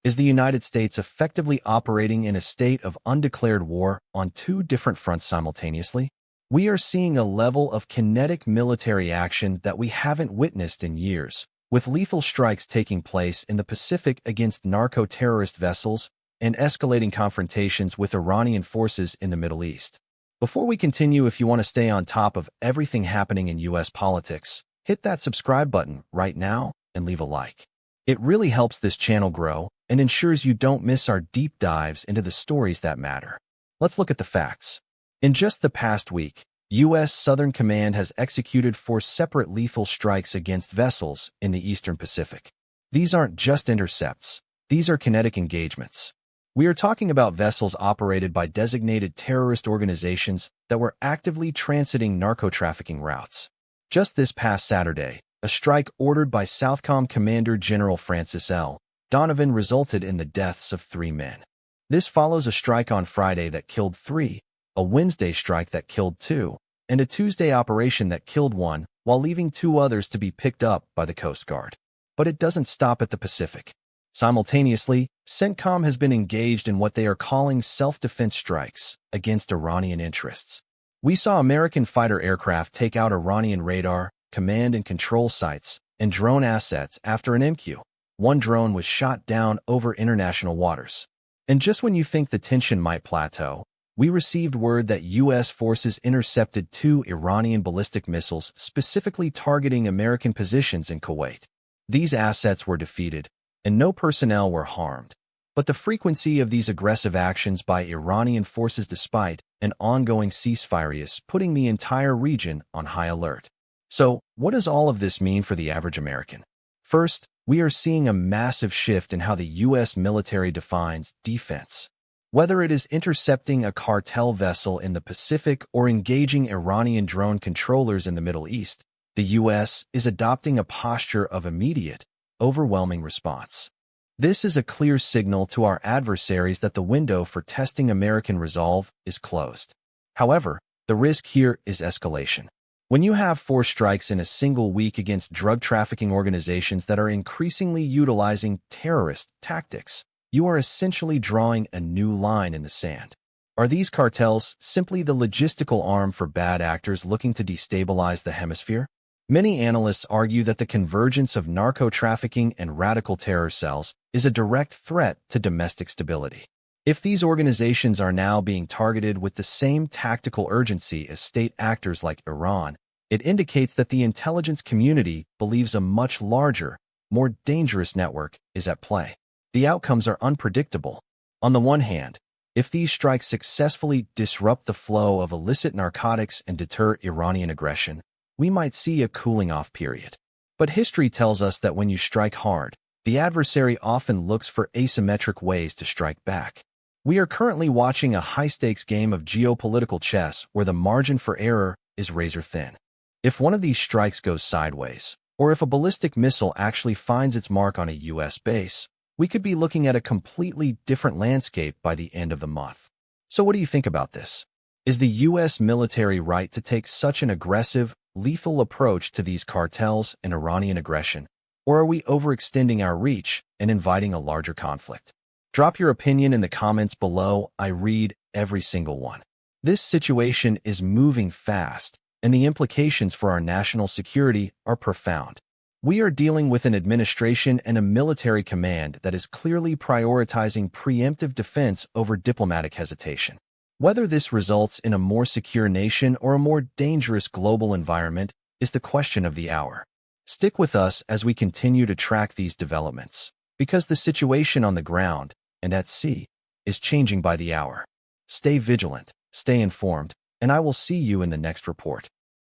Is the United States effectively operating in a state of undeclared war on two different fronts simultaneously? We are seeing a level of kinetic military action that we haven't witnessed in years, with lethal strikes taking place in the Pacific against narco-terrorist vessels and escalating confrontations with Iranian forces in the Middle East. Before we continue, if you want to stay on top of everything happening in U.S. politics, hit that subscribe button right now and leave a like. It really helps this channel grow and ensures you don't miss our deep dives into the stories that matter. Let's look at the facts. In just the past week, U.S. Southern Command has executed 4 separate lethal strikes against vessels in the Eastern Pacific. These aren't just intercepts, these are kinetic engagements. We are talking about vessels operated by designated terrorist organizations that were actively transiting narco-trafficking routes. Just this past Saturday, a strike ordered by Southcom Commander General Francis L. Donovan resulted in the deaths of 3 men. This follows a strike on Friday that killed 3, a Wednesday strike that killed 2, and a Tuesday operation that killed 1, while leaving 2 others to be picked up by the Coast Guard. But it doesn't stop at the Pacific. Simultaneously, CENTCOM has been engaged in what they are calling self-defense strikes against Iranian interests. We saw American fighter aircraft take out Iranian radar, command and control sites, and drone assets after an MQ-1 drone was shot down over international waters. And just when you think the tension might plateau, we received word that U.S. forces intercepted 2 Iranian ballistic missiles specifically targeting American positions in Kuwait. These assets were defeated, and no personnel were harmed. But the frequency of these aggressive actions by Iranian forces despite an ongoing ceasefire is putting the entire region on high alert. So, what does all of this mean for the average American? First, we are seeing a massive shift in how the U.S. military defines defense. Whether it is intercepting a cartel vessel in the Pacific or engaging Iranian drone controllers in the Middle East, the U.S. is adopting a posture of immediate, overwhelming response. This is a clear signal to our adversaries that the window for testing American resolve is closed. However, the risk here is escalation. When you have 4 strikes in a single week against drug trafficking organizations that are increasingly utilizing terrorist tactics, you are essentially drawing a new line in the sand. Are these cartels simply the logistical arm for bad actors looking to destabilize the hemisphere? Many analysts argue that the convergence of narco-trafficking and radical terror cells is a direct threat to domestic stability. If these organizations are now being targeted with the same tactical urgency as state actors like Iran, it indicates that the intelligence community believes a much larger, more dangerous network is at play. The outcomes are unpredictable. On the one hand, if these strikes successfully disrupt the flow of illicit narcotics and deter Iranian aggression, we might see a cooling-off period. But history tells us that when you strike hard, the adversary often looks for asymmetric ways to strike back. We are currently watching a high-stakes game of geopolitical chess where the margin for error is razor-thin. If one of these strikes goes sideways, or if a ballistic missile actually finds its mark on a U.S. base, we could be looking at a completely different landscape by the end of the month. So what do you think about this? Is the U.S. military right to take such an aggressive, lethal approach to these cartels and Iranian aggression, or are we overextending our reach and inviting a larger conflict? Drop your opinion in the comments below. I read every single one. This situation is moving fast, and the implications for our national security are profound. We are dealing with an administration and a military command that is clearly prioritizing preemptive defense over diplomatic hesitation. Whether this results in a more secure nation or a more dangerous global environment is the question of the hour. Stick with us as we continue to track these developments, because the situation on the ground and at sea is changing by the hour. Stay vigilant, stay informed, and I will see you in the next report.